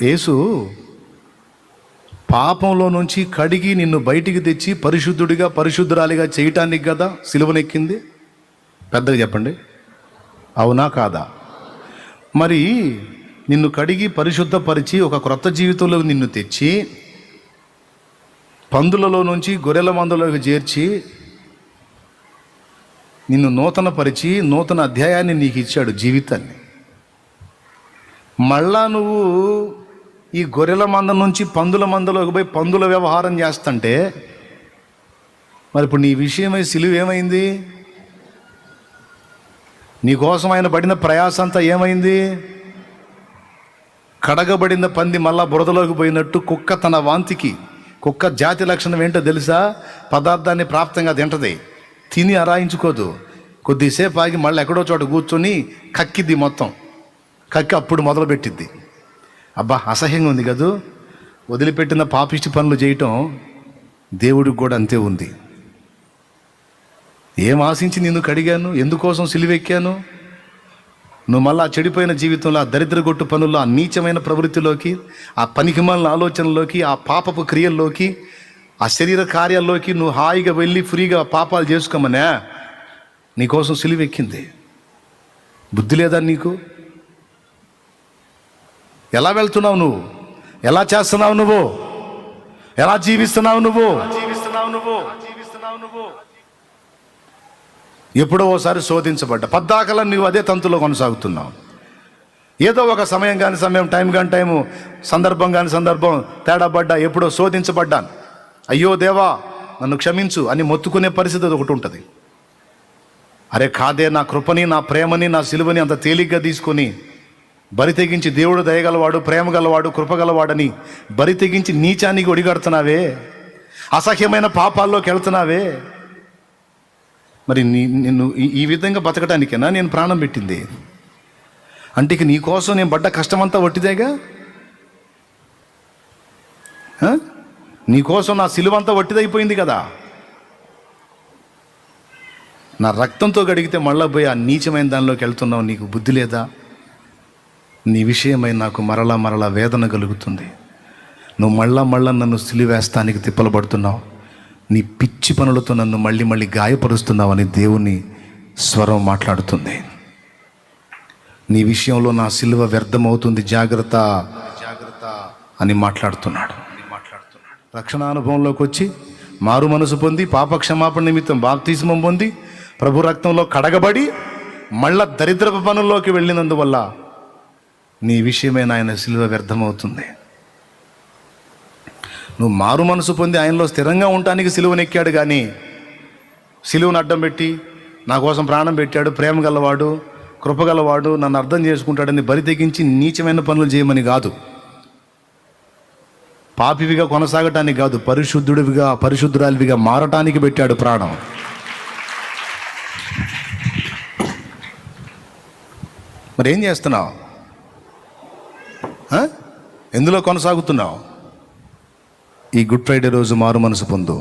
యేసు పాపంలో నుంచి కడిగి నిన్ను బయటికి తెచ్చి పరిశుద్ధుడిగా పరిశుద్ధురాలిగా చేయటానికి కదా సిలువనెక్కింది. పెద్దగా చెప్పండి, అవునా కాదా? మరి నిన్ను కడిగి పరిశుద్ధపరిచి ఒక క్రొత్త జీవితంలో నిన్ను తెచ్చి పందులలో నుంచి గొర్రెల మందలోకి చేర్చి నిన్ను నూతనపరిచి నూతన అధ్యాయాన్ని నీకు ఇచ్చాడు, జీవితాన్ని. మళ్ళా నువ్వు ఈ గొర్రెల మంద నుంచి పందుల మందలోకి పోయి పందుల వ్యవహారం చేస్తుంటే మరి ఇప్పుడు నీ విషయమై సిలువ ఏమైంది? నీకోసం ఆయన పడిన ప్రయాస అంతా ఏమైంది? కడగబడిన పంది మళ్ళా బురదలోకి పోయినట్టు కుక్క తన వాంతికి, కుక్క జాతి లక్షణం ఏంటో తెలుసా? పదార్థాన్ని ప్రాప్తంగా తింటది, తిని అరాయించుకోదు. కొద్దిసేపు ఆగి మళ్ళీ ఎక్కడో చోట కూర్చొని కక్కిద్ది, మొత్తం కక్కి అప్పుడు మొదలుపెట్టిద్ది. అబ్బా, అసహ్యంగా ఉంది కదూ. వదిలిపెట్టిన పాపిష్టి పనులు చేయటం దేవుడికి కూడా అంతే ఉంది. ఏం ఆశించి నిన్ను కడిగాను? ఎందుకోసం సిలువెక్కాను? నువ్వు మళ్ళీ ఆ చెడిపోయిన జీవితంలో, ఆ దరిద్రగొట్టు పనుల్లో, ఆ నీచమైన ప్రవృత్తిలోకి, ఆ పనికిమాలిన ఆలోచనలోకి, ఆ పాపపు క్రియల్లోకి, ఆ శరీర కార్యాల్లోకి నువ్వు హాయిగా వెళ్ళి ఫ్రీగా పాపాలు చేసుకోమనే నీకోసం సిలువెక్కింది. బుద్ధి లేదా నీకు? ఎలా వెళ్తున్నావు నువ్వు? ఎలా చేస్తున్నావు నువ్వు? ఎలా జీవిస్తున్నావు నువ్వు? ఎప్పుడో ఓసారి శోధించబడ్డా, పద్దాకలా నువ్వు అదే తంతులో కొనసాగుతున్నావు. ఏదో ఒక సమయం కాని సమయం, టైం కాని టైము, సందర్భం కాని సందర్భం తేడా పడ్డా, ఎప్పుడో శోధించబడ్డాను. అయ్యో దేవా నన్ను క్షమించు అని మొత్తుకునే పరిస్థితి ఒకటి ఉంటుంది. అరే కాదే, నా కృపని, నా ప్రేమని, నా సిలువని అంత తేలిగ్గా తీసుకొని బరి తెగించి దేవుడు దయగలవాడు, ప్రేమ గలవాడు, కృపగలవాడని బరి తెగించి నీచానికి ఒడిగడుతున్నావే, అసహ్యమైన పాపాల్లోకి వెళ్తున్నావే. మరి నిన్ను ఈ విధంగా బతకడానికేనా నేను ప్రాణం పెట్టింది? అంటే ఇక నీ కోసం నేను పడ్డ కష్టమంతా వట్టిదేగా? నీకోసం నా సిలువంతా వట్టిదైపోయింది కదా. నా రక్తంతో గడిగితే మళ్ళా పోయి ఆ నీచమైన దానిలోకి వెళ్తున్నావు. నీకు బుద్ధి లేదా? నీ విషయమై నాకు మరలా వేదన కలుగుతుంది. నువ్వు మళ్ళా నన్ను సిలువేస్తానికి తిప్పలబడుతున్నావు. నీ పిచ్చి పనులతో నన్ను మళ్ళీ గాయపరుస్తున్నావు అని దేవుని స్వరం మాట్లాడుతుంది. నీ విషయంలో నా సిలువ వ్యర్థమవుతుంది, జాగ్రత్త అని మాట్లాడుతున్నాడు. రక్షణానుభవంలోకి వచ్చి మారు మనసు పొంది పాపక్షమాపణ నిమిత్తం బాప్తిస్మం పొంది ప్రభు రక్తంలో కడగబడి మళ్ళా దరిద్రపు పనుల్లోకి వెళ్ళినందువల్ల నీ విషయమైన ఆయన సిలువ వ్యర్థమవుతుంది. నువ్వు మారు మనసు పొంది ఆయనలో స్థిరంగా ఉండటానికి సిలువనెక్కాడు, కానీ సిలువను అడ్డం పెట్టి నా కోసం ప్రాణం పెట్టాడు, ప్రేమ గలవాడు, కృపగలవాడు, నన్ను అర్థం చేసుకుంటాడని బరి తెగించి నీచమైన పనులు చేయమని కాదు, పాపివిగా కొనసాగటానికి కాదు, పరిశుద్ధుడివిగా పరిశుద్ధురాలివిగా మారటానికి పెట్టాడు ప్రాణం. మరి ఏం చేస్తున్నావు? ఎందులో కొనసాగుతున్నావు? ఈ గుడ్ ఫ్రైడే రోజు మారు మనసు పొందు.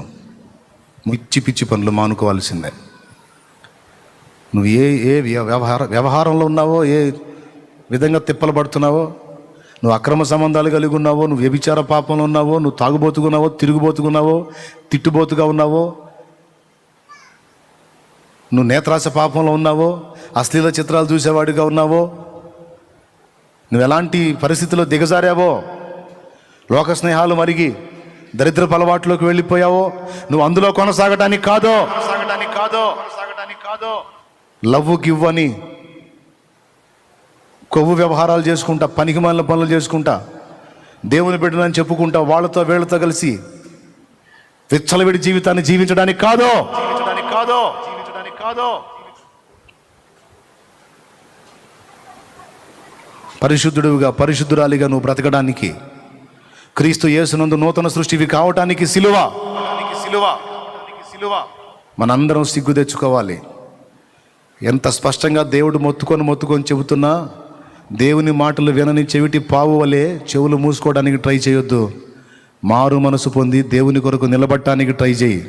పిచ్చి పనులు మానుకోవాల్సిందే. నువ్వు ఏ వ్యవహారంలో ఉన్నావో, ఏ విధంగా తిప్పలు పడుతున్నావో, నువ్వు అక్రమ సంబంధాలు కలిగి ఉన్నావో, నువ్వు వ్యభిచార పాపంలో ఉన్నావో, నువ్వు తాగుబోతుకున్నావో, తిరుగుబోతుకున్నావో, తిట్టుబోతుగా ఉన్నావో, నువ్వు నేత్రాస పాపంలో ఉన్నావో, అశ్లీల చిత్రాలు చూసేవాడిగా ఉన్నావో, నువ్వు ఎలాంటి పరిస్థితిలో దిగజారావో, లోక స్నేహాలు మరిగి దరిద్రపు అలవాట్లోకి వెళ్ళిపోయావో, నువ్వు అందులో కొనసాగటానికి కాదో లవ్ గివ్ అని కొవ్వు వ్యవహారాలు చేసుకుంటా, పనికిమాలిన పనులు చేసుకుంటా, దేవుని బిడ్డనని చెప్పుకుంటా, వాళ్ళతో వీళ్ళతో కలిసి విచ్చలవిడి జీవితాన్ని జీవించడానికి కాదో. పరిశుద్ధుడిగా పరిశుద్ధురాలిగా నువ్వు బ్రతకడానికి, క్రీస్తు యేసునందు నూతన సృష్టివి కావటానికి సిలువ. మనందరం సిగ్గు తెచ్చుకోవాలి. ఎంత స్పష్టంగా దేవుడు మొత్తుకొని చెబుతున్నా, దేవుని మాటలు వినని చెవిటి పావు వలె చెవులు మూసుకోవడానికి ట్రై చేయొద్దు. మారు మనసు పొంది దేవుని కొరకు నిలబడటానికి ట్రై చేయి.